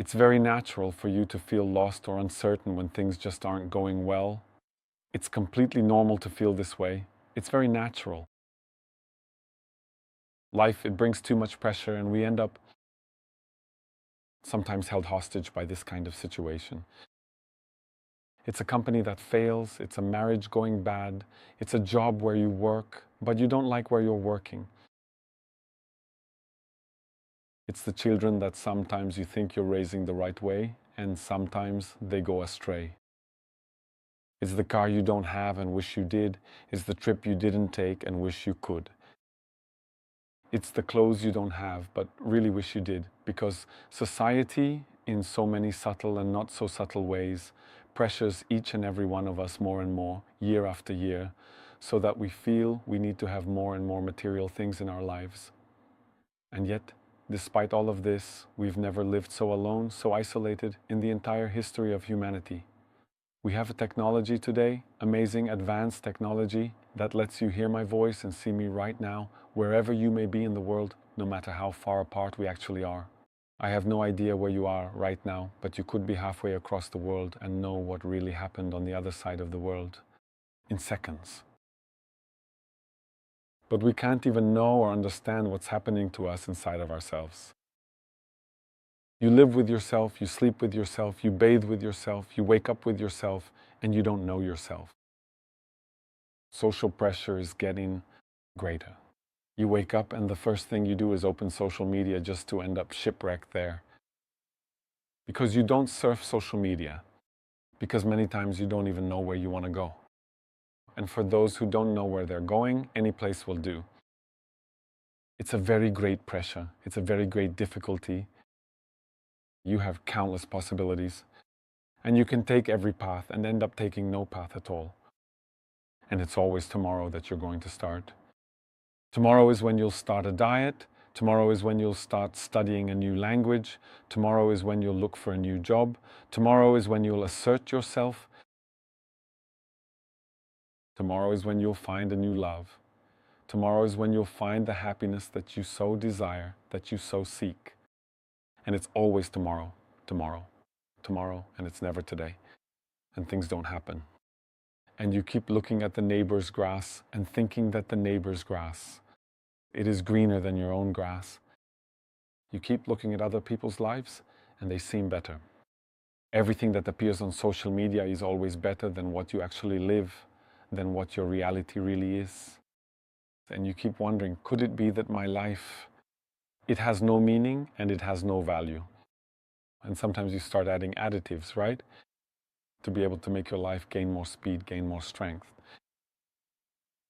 It's very natural for you to feel lost or uncertain when things just aren't going well. It's completely normal to feel this way. It's very natural. Life, it brings too much pressure, and we end up sometimes held hostage by this kind of situation. It's a company that fails, it's a marriage going bad, it's a job where you work, but you don't like where you're working. It's the children that sometimes you think you're raising the right way, and sometimes they go astray. It's the car you don't have and wish you did. It's the trip you didn't take and wish you could. It's the clothes you don't have but really wish you did, because society, in so many subtle and not so subtle ways, pressures each and every one of us more and more, year after year, so that we feel we need to have more and more material things in our lives. And yet, despite all of this, we've never lived so alone, so isolated in the entire history of humanity. We have a technology today, amazing advanced technology, that lets you hear my voice and see me right now, wherever you may be in the world, no matter how far apart we actually are. I have no idea where you are right now, but you could be halfway across the world and know what really happened on the other side of the world in seconds. But we can't even know or understand what's happening to us inside of ourselves. You live with yourself, you sleep with yourself, you bathe with yourself, you wake up with yourself, and you don't know yourself. Social pressure is getting greater. You wake up and the first thing you do is open social media just to end up shipwrecked there. Because you don't surf social media. Because many times you don't even know where you want to go. And for those who don't know where they're going, any place will do. It's a very great pressure. It's a very great difficulty. You have countless possibilities. And you can take every path and end up taking no path at all. And it's always tomorrow that you're going to start. Tomorrow is when you'll start a diet. Tomorrow is when you'll start studying a new language. Tomorrow is when you'll look for a new job. Tomorrow is when you'll assert yourself. Tomorrow is when you'll find a new love. Tomorrow is when you'll find the happiness that you so desire, that you so seek. And it's always tomorrow, tomorrow, tomorrow, and it's never today. And things don't happen. And you keep looking at the neighbor's grass and thinking that the neighbor's grass, it is greener than your own grass. You keep looking at other people's lives and they seem better. Everything that appears on social media is always better than what you actually live, than what your reality really is. And you keep wondering, could it be that my life, it has no meaning and it has no value? And sometimes you start adding additives, right? To be able to make your life gain more speed, gain more strength.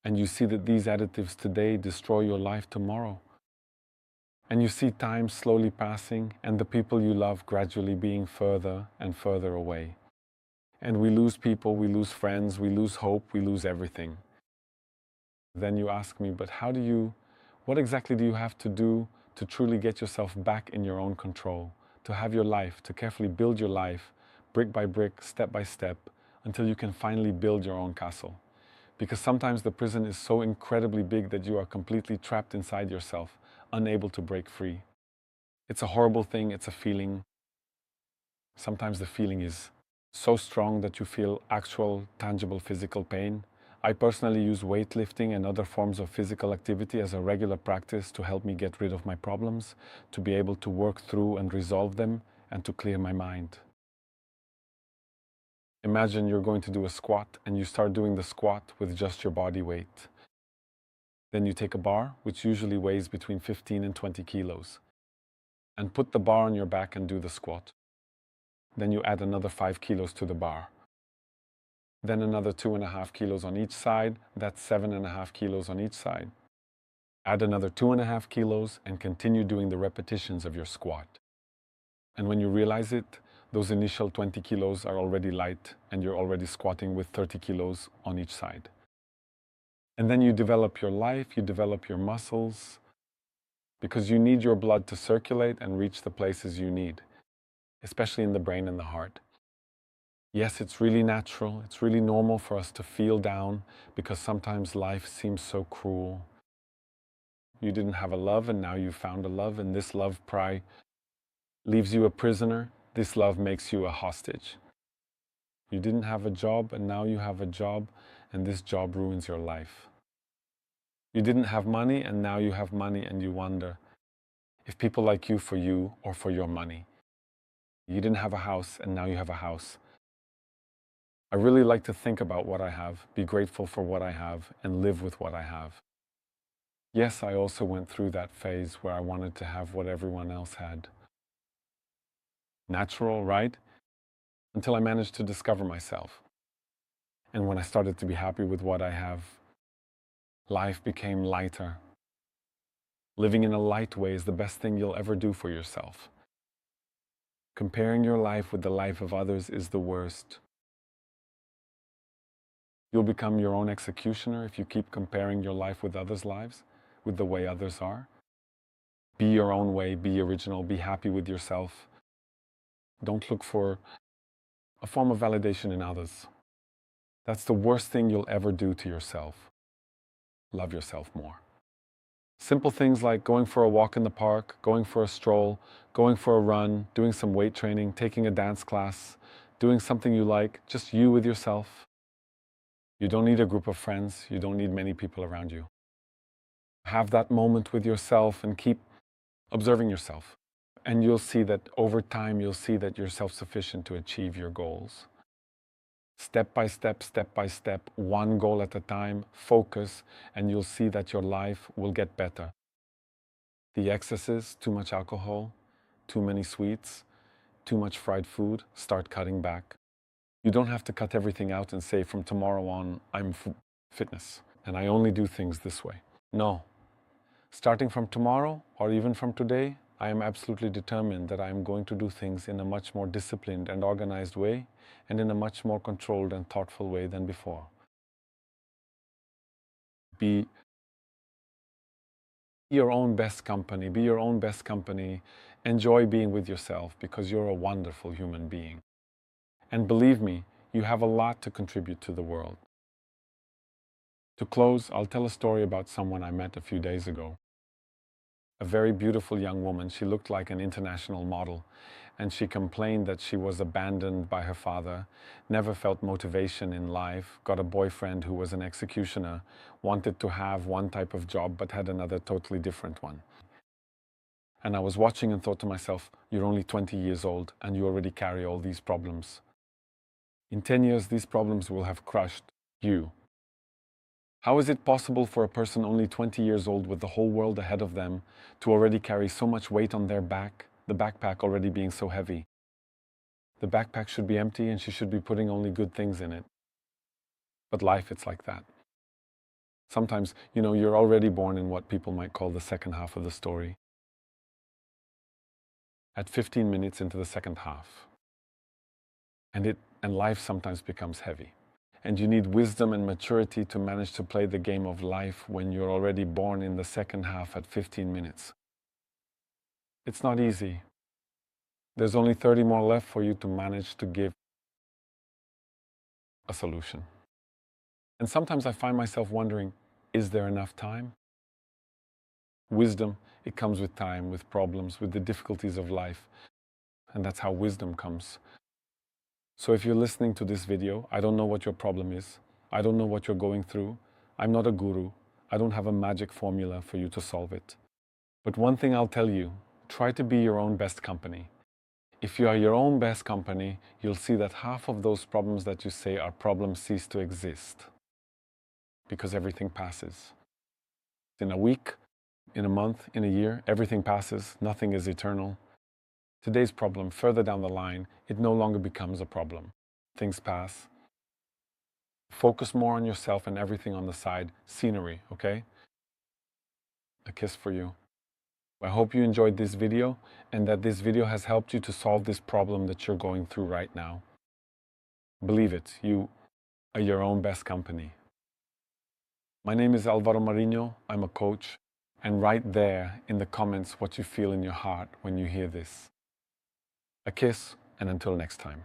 And you see that these additives today destroy your life tomorrow. And you see time slowly passing and the people you love gradually being further and further away. And we lose people, we lose friends, we lose hope, we lose everything. Then you ask me, but what exactly do you have to do to truly get yourself back in your own control, to have your life, to carefully build your life, brick by brick, step by step, until you can finally build your own castle? Because sometimes the prison is so incredibly big that you are completely trapped inside yourself, unable to break free. It's a horrible thing, it's a feeling. Sometimes the feeling is so strong that you feel actual, tangible physical pain. I personally use weightlifting and other forms of physical activity as a regular practice to help me get rid of my problems, to be able to work through and resolve them, and to clear my mind. Imagine you're going to do a squat and you start doing the squat with just your body weight. Then you take a bar, which usually weighs between 15 and 20 kilos, and put the bar on your back and do the squat. Then you add another 5 kilos to the bar. Then another 2.5 kilos on each side, that's 7.5 kilos on each side. Add another 2.5 kilos and continue doing the repetitions of your squat. And when you realize it, those initial 20 kilos are already light and you're already squatting with 30 kilos on each side. And then you develop your life, you develop your muscles, because you need your blood to circulate and reach the places you need, especially in the brain and the heart. Yes, it's really natural, it's really normal for us to feel down because sometimes life seems so cruel. You didn't have a love and now you found a love, and this love probably leaves you a prisoner This love makes you a hostage. You didn't have a job and now you have a job, and this job ruins your life. You didn't have money and now you have money, and you wonder if people like you for you or for your money. You didn't have a house and now you have a house. I really like to think about what I have, be grateful for what I have, and live with what I have. Yes, I also went through that phase where I wanted to have what everyone else had. Natural, right? Until I managed to discover myself. And when I started to be happy with what I have, life became lighter. Living in a light way is the best thing you'll ever do for yourself. Comparing your life with the life of others is the worst. You'll become your own executioner if you keep comparing your life with others' lives, with the way others are. Be your own way, be original, be happy with yourself. Don't look for a form of validation in others. That's the worst thing you'll ever do to yourself. Love yourself more. Simple things like going for a walk in the park, going for a stroll, going for a run, doing some weight training, taking a dance class, doing something you like, just you with yourself. You don't need a group of friends. You don't need many people around you. Have that moment with yourself and keep observing yourself. And you'll see that over time, you'll see that you're self-sufficient to achieve your goals. Step by step, one goal at a time, focus, and you'll see that your life will get better. The excesses, too much alcohol, too many sweets, too much fried food, start cutting back. You don't have to cut everything out and say, from tomorrow on, I'm fitness, and I only do things this way. No. Starting from tomorrow, or even from today, I am absolutely determined that I am going to do things in a much more disciplined and organized way, and in a much more controlled and thoughtful way than before. Be your own best company. Be your own best company. Enjoy being with yourself, because you're a wonderful human being. And believe me, you have a lot to contribute to the world. To close, I'll tell a story about someone I met a few days ago. A very beautiful young woman. She looked like an international model, and she complained that she was abandoned by her father, never felt motivation in life, got a boyfriend who was an executioner, wanted to have one type of job but had another totally different one. And I was watching and thought to myself, you're only 20 years old and you already carry all these problems. In 10 years, these problems will have crushed you. How is it possible for a person only 20 years old with the whole world ahead of them to already carry so much weight on their back, the backpack already being so heavy? The backpack should be empty and she should be putting only good things in it. But life, it's like that. Sometimes, you're already born in what people might call the second half of the story. At 15 minutes into the second half. And life sometimes becomes heavy. And you need wisdom and maturity to manage to play the game of life when you're already born in the second half at 15 minutes. It's not easy. There's only 30 more left for you to manage to give a solution. And sometimes I find myself wondering, is there enough time? Wisdom, it comes with time, with problems, with the difficulties of life. And that's how wisdom comes. So if you're listening to this video, I don't know what your problem is. I don't know what you're going through. I'm not a guru. I don't have a magic formula for you to solve it. But one thing I'll tell you, try to be your own best company. If you are your own best company, you'll see that half of those problems that you say are problems cease to exist. Because everything passes. In a week, in a month, in a year, everything passes. Nothing is eternal. Today's problem, further down the line, it no longer becomes a problem. Things pass. Focus more on yourself and everything on the side. Scenery, okay? A kiss for you. I hope you enjoyed this video and that this video has helped you to solve this problem that you're going through right now. Believe it, you are your own best company. My name is Alvaro Marinho. I'm a coach. And write there in the comments what you feel in your heart when you hear this. A kiss, and until next time.